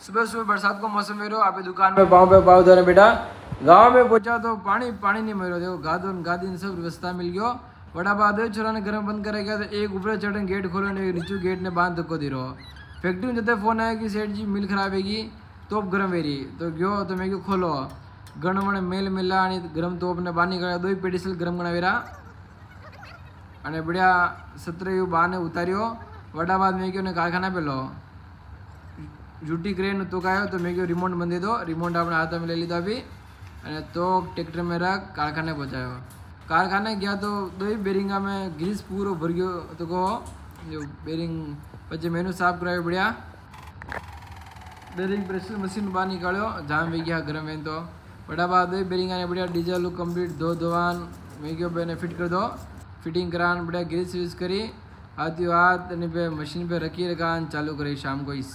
सुबह सुबह बरसात का मौसम हो रहा आप दुकान पे पाँव धोने बेटा गांव में पहुंचा तो पानी पानी नहीं मिल रहा देखो गादो गादी सब व्यवस्था मिल गयो बड़ा बाद छोरा ने गर्म बंद करा गया तो एक ऊपर चढ़ने गेट खोलो ने नीचू गेट ने बांध धक्को दे रहो फैक्ट्री में जब फोन आया कि सेठ जी मिल खराब हैगी तोप गरम वेरी तो गयो तो मैं क्यों खोलो गणमण मेल मिला गरम तोप ने बानी गया दो पेडिसल गरम गणा वेरा અને બઢિયા 17 બાને ઉતાર્યો વડા બાદ મેં કહ્યું ને કારખાના પેલો જૂટી ક્રેન તો કાયો તો મેં કહ્યું રિમોટ બંધી દો રિમોટ આપણે હાથમાં લઈ લીધા બી અને તો ટ્રેક્ટર में रख कारखाने पहुँचायो कारखाने गया तो दो ही बेरिंगा में ग्रीस पूरो भर गयो तो को जो बेरिंग પછી મેનુ સાફ કરાવ્યો બઢિયા બેરિંગ પ્રેશર મશીન બહાર નીકાળ્યો જામ વી ગયા ગરમ વેન તો બડા બાદ બેરિંગ આને બઢિયા ડીઝલ કમ્પ્લીટ ધોવાન મેં કહ્યું બેને ફિટ કરી દો फिटिंग करान बढ़िया ग्रीस यूज़ करी हाथ पे मशीन पे रखी रखा चालू करी शाम को इस